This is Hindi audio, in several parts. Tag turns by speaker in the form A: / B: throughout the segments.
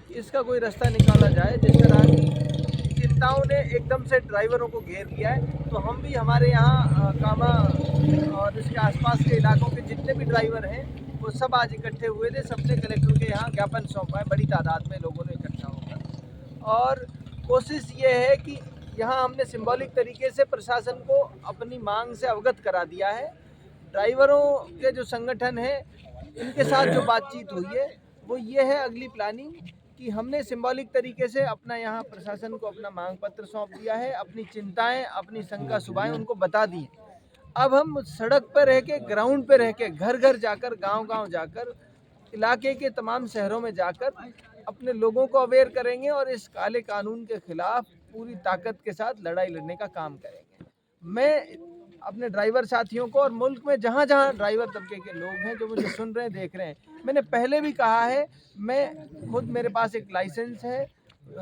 A: कि इसका कोई रास्ता निकाला जाए। जिस तरह की चिंताओं ने एकदम से ड्राइवरों को घेर लिया है, तो हम भी हमारे यहाँ कामा और इसके आसपास के इलाकों के जितने भी ड्राइवर हैं वो सब आज इकट्ठे हुए थे। सबने कलेक्टर के यहाँ ज्ञापन सौंपा है, बड़ी तादाद में लोगों ने इकट्ठा होकर। और कोशिश ये है कि यहाँ हमने सिंबॉलिक तरीके से प्रशासन को अपनी मांग से अवगत करा दिया है। ड्राइवरों के जो संगठन है इनके साथ जो बातचीत हुई है वो ये है अगली प्लानिंग कि हमने सिंबॉलिक तरीके से अपना यहाँ प्रशासन को अपना मांग पत्र सौंप दिया है, अपनी चिंताएं, अपनी शंका सुबाएं उनको बता दी। अब हम सड़क पर रह के, ग्राउंड पे रह के, घर घर जाकर, गांव गांव जाकर, इलाके के तमाम शहरों में जाकर अपने लोगों को अवेयर करेंगे और इस काले कानून के खिलाफ पूरी ताकत के साथ लड़ाई लड़ने का काम करेंगे। मैं अपने ड्राइवर साथियों को और मुल्क में जहाँ जहाँ ड्राइवर तबके के लोग हैं जो मुझे सुन रहे हैं, देख रहे हैं, मैंने पहले भी कहा है, मैं खुद, मेरे पास एक लाइसेंस है।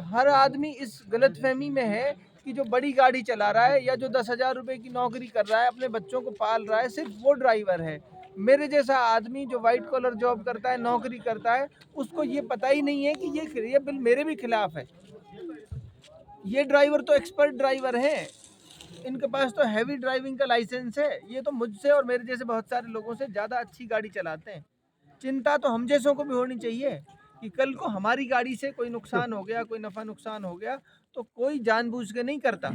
A: हर आदमी इस गलतफहमी में है कि जो बड़ी गाड़ी चला रहा है या जो 10,000 रुपये की नौकरी कर रहा है, अपने बच्चों को पाल रहा है, सिर्फ वो ड्राइवर है। मेरे जैसा आदमी जो वाइट कॉलर जॉब करता है, नौकरी करता है, उसको ये पता ही नहीं है कि ये बिल मेरे भी खिलाफ है। ये ड्राइवर तो एक्सपर्ट ड्राइवर हैं, इनके पास तो हैवी ड्राइविंग का लाइसेंस है। ये तो मुझसे और मेरे जैसे बहुत सारे लोगों से ज़्यादा अच्छी गाड़ी चलाते हैं। चिंता तो हम जैसों को भी होनी चाहिए कि कल को हमारी गाड़ी से कोई नुकसान हो गया, कोई नफ़ा नुकसान हो गया, तो कोई जानबूझ के नहीं करता।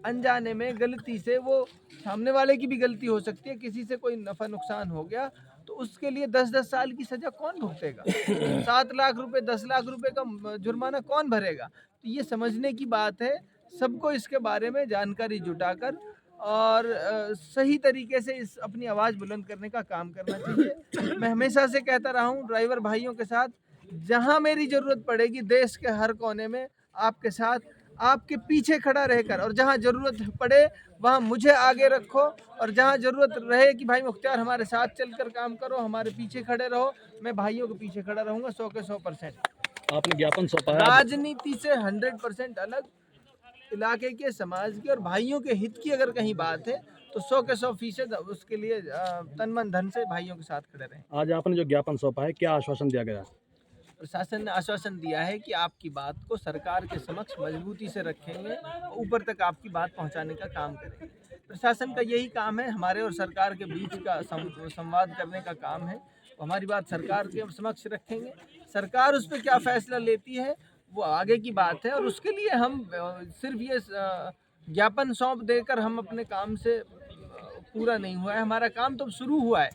A: अनजाने में, गलती से, वो सामने वाले की भी गलती हो सकती है, किसी से कोई नफ़ा नुकसान हो गया तो उसके लिए 10-10 साल की सज़ा कौन भुगतेगा? 7 लाख रुपए, 10 लाख रुपए का जुर्माना कौन भरेगा? तो ये समझने की बात है। सबको इसके बारे में जानकारी जुटाकर और सही तरीके से इस अपनी आवाज़ बुलंद करने का काम करना चाहिए। मैं हमेशा से कहता रहा हूँ ड्राइवर भाइयों के साथ, जहाँ मेरी ज़रूरत पड़ेगी देश के हर कोने में आपके साथ, आपके पीछे खड़ा रहकर, और जहाँ ज़रूरत पड़े वहाँ मुझे आगे रखो, और जहाँ ज़रूरत रहे कि भाई मुख्तियार हमारे साथ चलकर काम करो, हमारे पीछे खड़े रहो, मैं भाइयों के पीछे खड़ा रहूँगा 100 के 100%।
B: आपने ज्ञापन सौंपा है,
A: राजनीति से 100% अलग, इलाके के, समाज के और भाइयों के हित की अगर कहीं बात है तो 100 के 100% उसके लिए तन मन धन से भाइयों के साथ खड़े रहें।
B: आज आपने जो ज्ञापन सौंपा है, क्या आश्वासन दिया गया?
A: प्रशासन ने आश्वासन दिया है कि आपकी बात को सरकार के समक्ष मजबूती से रखेंगे, ऊपर तक आपकी बात पहुंचाने का काम करेंगे। प्रशासन का यही काम है, हमारे और सरकार के बीच का संवाद करने का काम है। हमारी बात सरकार के समक्ष रखेंगे, सरकार उस पर क्या फैसला लेती है वो आगे की बात है। और उसके लिए हम सिर्फ ये ज्ञापन सौंप देकर हम अपने काम से पूरा नहीं हुआ है, हमारा काम तो शुरू हुआ है।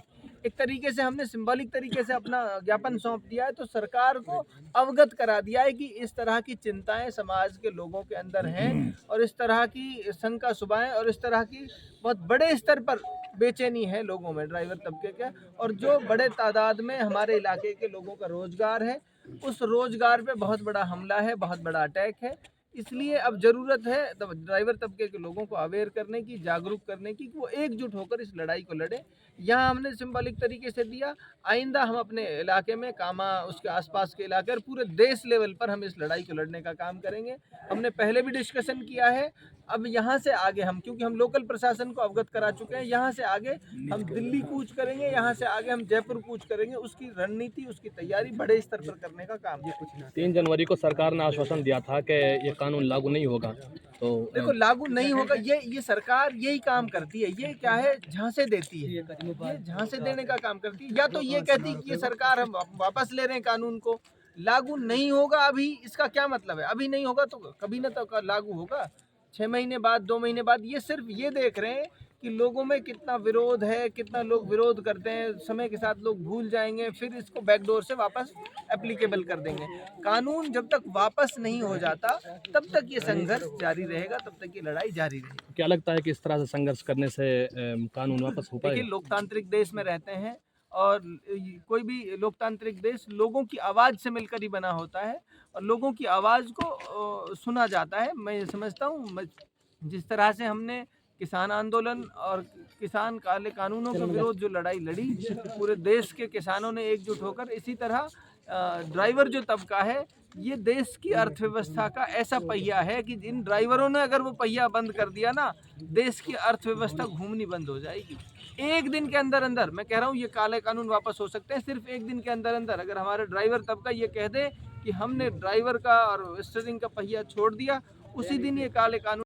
A: एक तरीके से हमने सिंबॉलिक तरीके से अपना ज्ञापन सौंप दिया है, तो सरकार को अवगत करा दिया है कि इस तरह की चिंताएं समाज के लोगों के अंदर हैं और इस तरह की शंका सुबाएं और इस तरह की बहुत बड़े स्तर पर बेचैनी है लोगों में, ड्राइवर तबके के, और जो बड़े तादाद में हमारे इलाके के लोगों का रोजगार है, उस रोजगार पे बहुत बड़ा हमला है, बहुत बड़ा अटैक है। इसलिए अब ज़रूरत है ड्राइवर तबके के लोगों को अवेयर करने की, जागरूक करने की, कि वो एकजुट होकर इस लड़ाई को लड़ें। यहाँ हमने सिंबॉलिक तरीके से दिया, आइंदा हम अपने इलाके में, कामा, उसके आसपास के इलाके और पूरे देश लेवल पर हम इस लड़ाई को लड़ने का काम करेंगे। हमने पहले भी डिस्कशन किया है। अब यहाँ से आगे हम, क्योंकि हम लोकल प्रशासन को अवगत करा चुके हैं, यहाँ से आगे हम दिल्ली कूच करेंगे, यहाँ से आगे हम जयपुर कूच करेंगे। उसकी रणनीति, उसकी तैयारी बड़े स्तर पर करने का काम है।
B: 3 जनवरी को सरकार ने आश्वासन दिया था कि ये कानून लागू नहीं होगा, तो
A: देखो लागू नहीं होगा, ये सरकार यही काम करती है। ये क्या है, झांसे देती है, ये झांसे देने का काम करती है। या तो ये कहती है कि ये सरकार हम वापस ले रहे हैं कानून को, लागू नहीं होगा अभी, इसका क्या मतलब है? अभी नहीं होगा तो कभी ना तो लागू होगा, 6 महीने बाद, 2 महीने बाद। ये सिर्फ ये देख रहे हैं कि लोगों में कितना विरोध है, कितना लोग विरोध करते हैं। समय के साथ लोग भूल जाएंगे, फिर इसको बैकडोर से वापस एप्लीकेबल कर देंगे। कानून जब तक वापस नहीं हो जाता तब तक ये संघर्ष जारी रहेगा, तब तक ये लड़ाई जारी रहेगी।
B: क्या लगता है कि इस तरह से संघर्ष करने से कानून वापस हो
A: देखिए,
B: पाएगा?
A: लोकतांत्रिक देश में रहते हैं और कोई भी लोकतांत्रिक देश लोगों की आवाज़ से मिलकर ही बना होता है और लोगों की आवाज़ को सुना जाता है। मैं ये समझता हूँ जिस तरह से हमने किसान आंदोलन और किसान काले कानूनों के विरोध जो लड़ाई लड़ी, पूरे देश के किसानों ने एकजुट होकर, इसी तरह ड्राइवर जो तबका है, ये देश की अर्थव्यवस्था का ऐसा पहिया है कि इन ड्राइवरों ने अगर वो पहिया बंद कर दिया ना, देश की अर्थव्यवस्था घूमनी बंद हो जाएगी। एक दिन के अंदर अंदर, मैं कह रहा हूँ, ये काले कानून वापस हो सकते हैं। सिर्फ एक दिन के अंदर अंदर अगर हमारे ड्राइवर तबका ये कह दे कि हमने ड्राइवर का और स्टीयरिंग का पहिया छोड़ दिया, उसी दिन ये काले कानून